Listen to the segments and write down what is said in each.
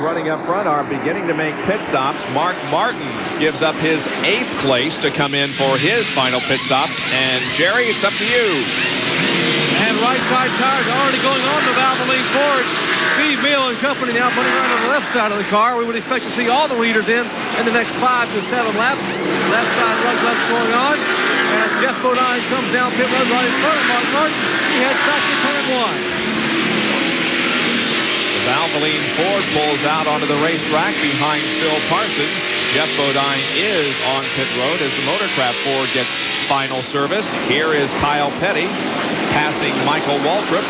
running up front are beginning to make pit stops. Mark Martin gives up his 8th place to come in for his final pit stop. And Jerry, it's up to you. And right side tires are already going on the Valvoline Ford. Steve Meal and company now putting around on the left side of the car. We would expect to see all the leaders in the next 5 to 7 laps. Left side lug nuts going on. And Jeff Bodine comes down pit road right in front of Mark Martin. He heads back to turn 1. The Valvoline Ford pulls out onto the racetrack behind Phil Parsons. Jeff Bodine is on pit road as the Motorcraft Ford gets final service. Here is Kyle Petty passing Michael Waltrip.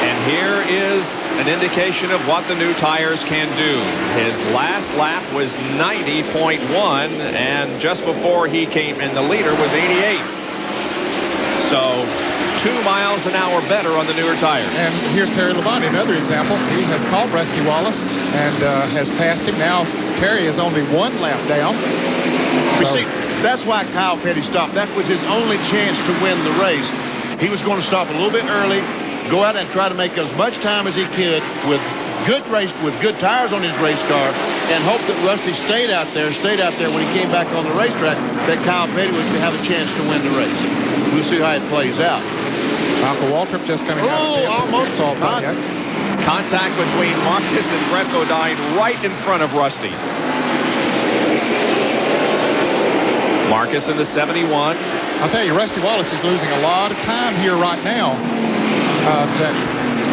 And here is an indication of what the new tires can do. His last lap was 90.1, and just before he came in, the leader was 88. So 2 miles an hour better on the newer tires. And here's Terry Labonte, another example. He has called Rusty Wallace and has passed him. Now Terry is only 1 lap down. You see, that's why Kyle Petty stopped. That was his only chance to win the race. He was going to stop a little bit early, go out and try to make as much time as he could with good tires on his race car, and hope that Rusty stayed out there when he came back on the racetrack, that Kyle Petty would have a chance to win the race. We'll see how it plays out. Michael Waltrip just coming out. Almost all Contact between Marcus and Brett Bodine right in front of Rusty. Marcus in the 71. I'll tell you, Rusty Wallace is losing a lot of time here right now.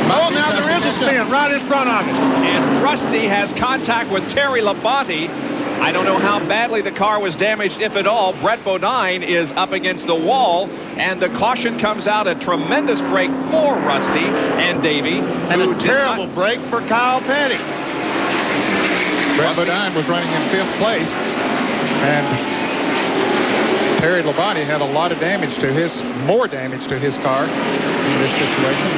Now there is a spin right in front of him. And Rusty has contact with Terry Labonte. I don't know how badly the car was damaged, if at all. Brett Bodine is up against the wall, and the caution comes out. A tremendous break for Rusty and Davey. And a terrible break for Kyle Petty. Brett Bodine was running in 5th place, and Terry Labonte had a lot of damage to more damage to his car in this situation.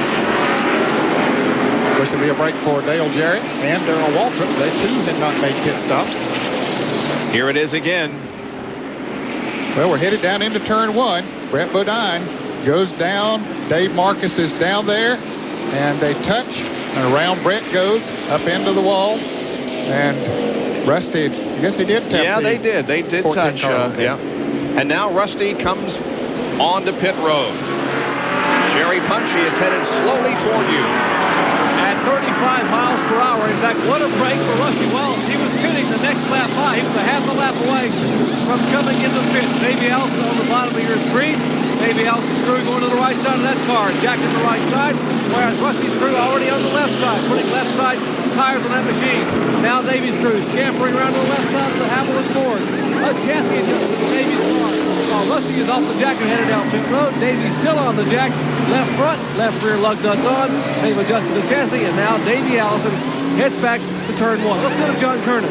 Of course, it'll be a break for Dale Jarrett and Darrell Waltrip. They too had not made pit stops. Here it is again. Well, we're headed down into turn 1. Brett Bodine goes down. Dave Marcus is down there, and they touch, and around Brett goes up into the wall. And Rusty, I guess he did tap. Yeah, they did. They did touch. Yeah. And now Rusty comes on to pit road. Jerry Punchy is headed slowly toward you. At 35 miles per hour. In fact, what a break for Rusty Wallace. He was pitting the next lap by. He was a half a lap away from coming into the pit. Davey Allison on the bottom of your screen. Davey Allison's crew going to the right side of that car. Jack on the right side, whereas Rusty's crew already on the left side, putting left side tires on that machine. Now Davey's crew scampering around to the left side of the Hamilton Ford. A chassis adjustment for Davey's car. While Rusty is off the jack and headed down pit road, Davey's still on the jack. Left front, left rear lug nuts on. They've adjusted the chassis, and now Davey Allison heads back to turn 1. Let's go to John Kernan.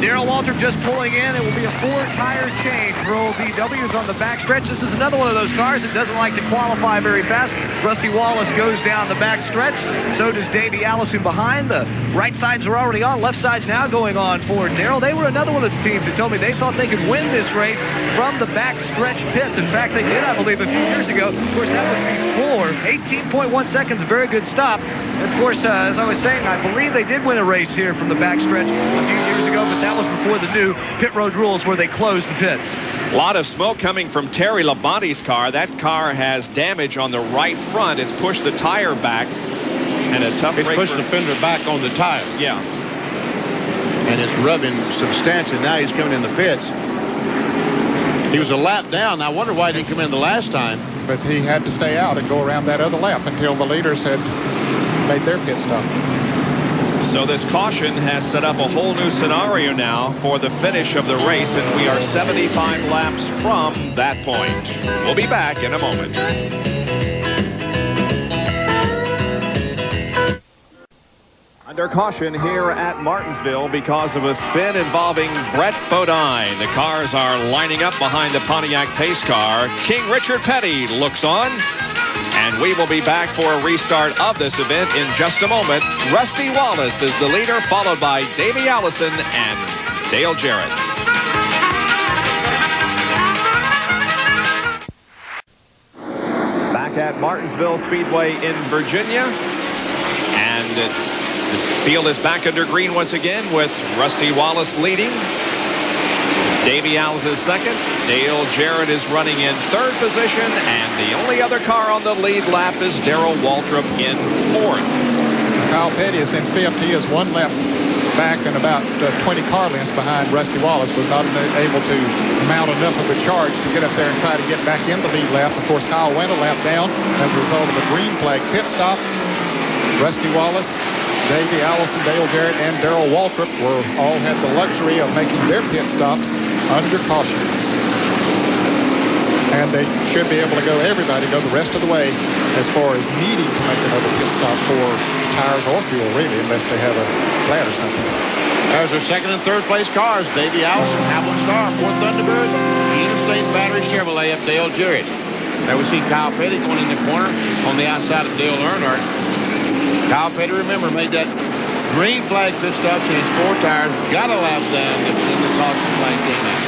Darrell Waltrip just pulling in. It will be a 4-tire change for old VWs on the backstretch. This is another one of those cars that doesn't like to qualify very fast. Rusty Wallace goes down the backstretch. So does Davey Allison behind. The right sides are already on. Left side's now going on for Darrell. They were another one of the teams that told me they thought they could win this race from the backstretch pits. In fact, they did, I believe, a few years ago. Of course, that was before. 18.1 seconds, a very good stop. And of course, as I was saying, I believe they did win a race here from the backstretch a few years ago, but that was before the new pit road rules where they closed the pits. A lot of smoke coming from Terry Labonte's car. That car has damage on the right front. It's pushed the tire back. And a tough break. It's pushed the fender back on the tire. Yeah. And it's rubbing substantially. Now he's coming in the pits. He was a lap down. I wonder why he didn't come in the last time. But he had to stay out and go around that other lap until the leaders had made their pit stop. So this caution has set up a whole new scenario now for the finish of the race, and we are 75 laps from that point. We'll be back in a moment. Under caution here at Martinsville because of a spin involving Brett Bodine. The cars are lining up behind the Pontiac pace car. King Richard Petty looks on. And we will be back for a restart of this event in just a moment. Rusty Wallace is the leader, followed by Davey Allison and Dale Jarrett. Back at Martinsville Speedway in Virginia. And Field is back under green once again with Rusty Wallace leading. Davey Alves is second. Dale Jarrett is running in third position, and the only other car on the lead lap is Darrell Waltrip in fourth. Kyle Petty is in fifth. He is one lap back and about 20 car lengths behind Rusty Wallace. Was not able to mount enough of a charge to get up there and try to get back in the lead lap. Of course, Kyle went a lap down as a result of a green flag pit stop. Rusty Wallace, Davey Allison, Dale Jarrett, and Darrell Waltrip all had the luxury of making their pit stops under caution. And they should be able to go, everybody go the rest of the way as far as needing to make another pit stop for tires or fuel, really, unless they have a flat or something. There's our second and third place cars. Davey Allison, Hamlin Star, Ford Thunderbird, Interstate Battery Chevrolet of Dale Jarrett. There we see Kyle Petty going in the corner on the outside of Dale Earnhardt. Kyle Petty, remember, made that green flag pit stop, changed 4 tires, got a lap down, and the caution flag came out.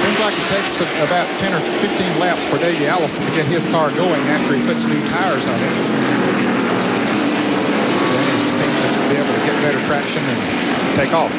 Seems like it takes about 10 or 15 laps for Davey Allison to get his car going after he puts new tires on it. Then he seems to be able to get better traction and take off.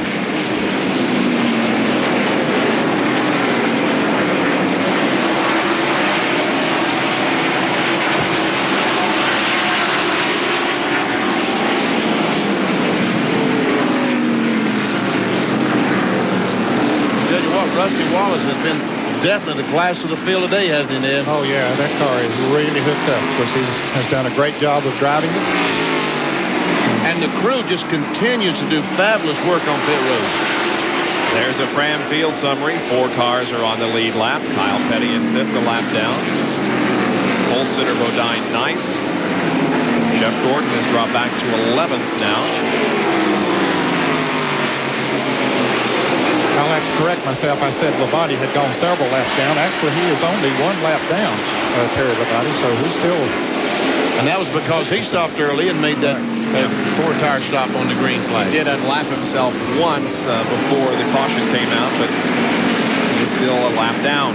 Rusty Wallace has been definitely the class of the field today, hasn't he, Ned? Oh, yeah, that car is really hooked up. Of course, he has done a great job of driving it. And the crew just continues to do fabulous work on pit road. There's a Fram field summary. 4 cars are on the lead lap. Kyle Petty in fifth, a lap down. Pole sitter Bodine ninth. Jeff Gordon has dropped back to 11th now. I'll have to correct myself. I said Labonte had gone several laps down. Actually, he is only 1 lap down, Terry Labonte, so he's still... And that was because he stopped early and made that 4-tire stop on the green flag. He did unlap himself once before the caution came out, but he's still a lap down.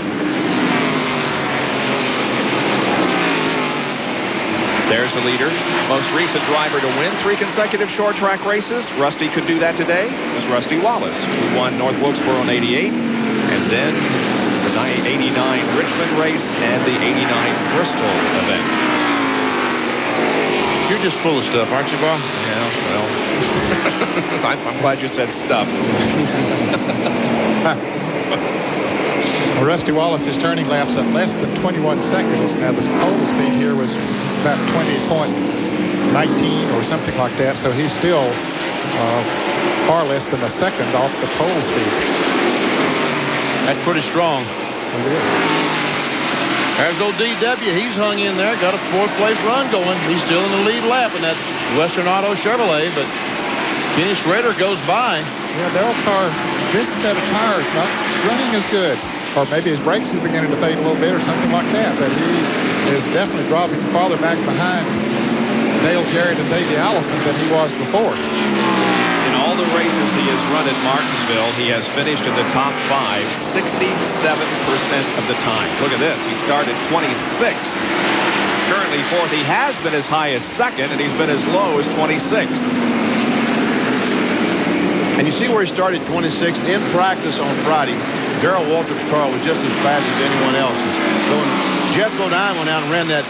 There's the leader. Most recent driver to win 3 consecutive short track races. Rusty could do that today. It was Rusty Wallace, who won North Wilkesboro in '88, and then the 89 Richmond race and the '89 Bristol event. You're just full of stuff, aren't you, Bob? Yeah, well, I'm glad you said stuff. Well, Rusty Wallace is turning laps at less than 21 seconds. Now, the total speed here was about 20.19 or something like that, so he's still far less than a second off the pole speed. That's pretty strong. It is. There's old DW. He's hung in there, got a 4th place run going. He's still in the lead lap in that Western Auto Chevrolet, but Kenny Schrader goes by. Yeah, Darrell's car, this set of tires not running as good. Or maybe his brakes is beginning to fade a little bit or something like that. But he is definitely dropping farther back behind Dale Jarrett and Davey Allison than he was before. In all the races he has run at Martinsville, he has finished in the top 5 67% of the time. Look at this. He started 26th. Currently 4th. He has been as high as 2nd, and he's been as low as 26th. And you see where he started 26th in practice on Friday. Darrell Waltrip's car was just as fast as anyone else's. So when Jeff Bodine went out and ran that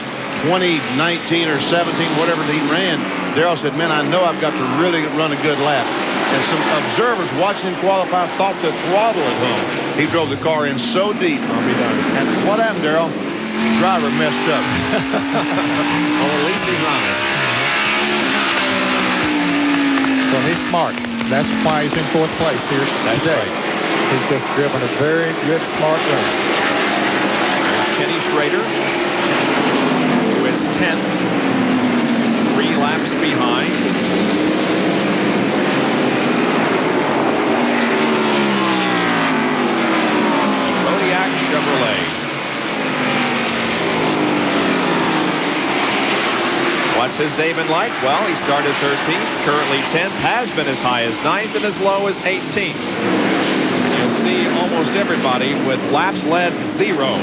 2019 or 17, whatever he ran, Darrell said, man, I know I've got to really run a good lap. And some observers watching him qualify thought the throttle at home. He drove the car in so deep. I'll be done. And what happened, Darrell? Driver messed up. Well, at least he's honest. Well, he's smart. That's why he's in 4th place here today. Right. He's just driven a very good, smart race. Kenny Schrader, who is 10th, 3 laps behind. Kodiak Chevrolet. What's his day been like? Well, he started 13th, currently 10th, has been as high as 9th, and as low as 18th. You'll see almost everybody with laps led 0.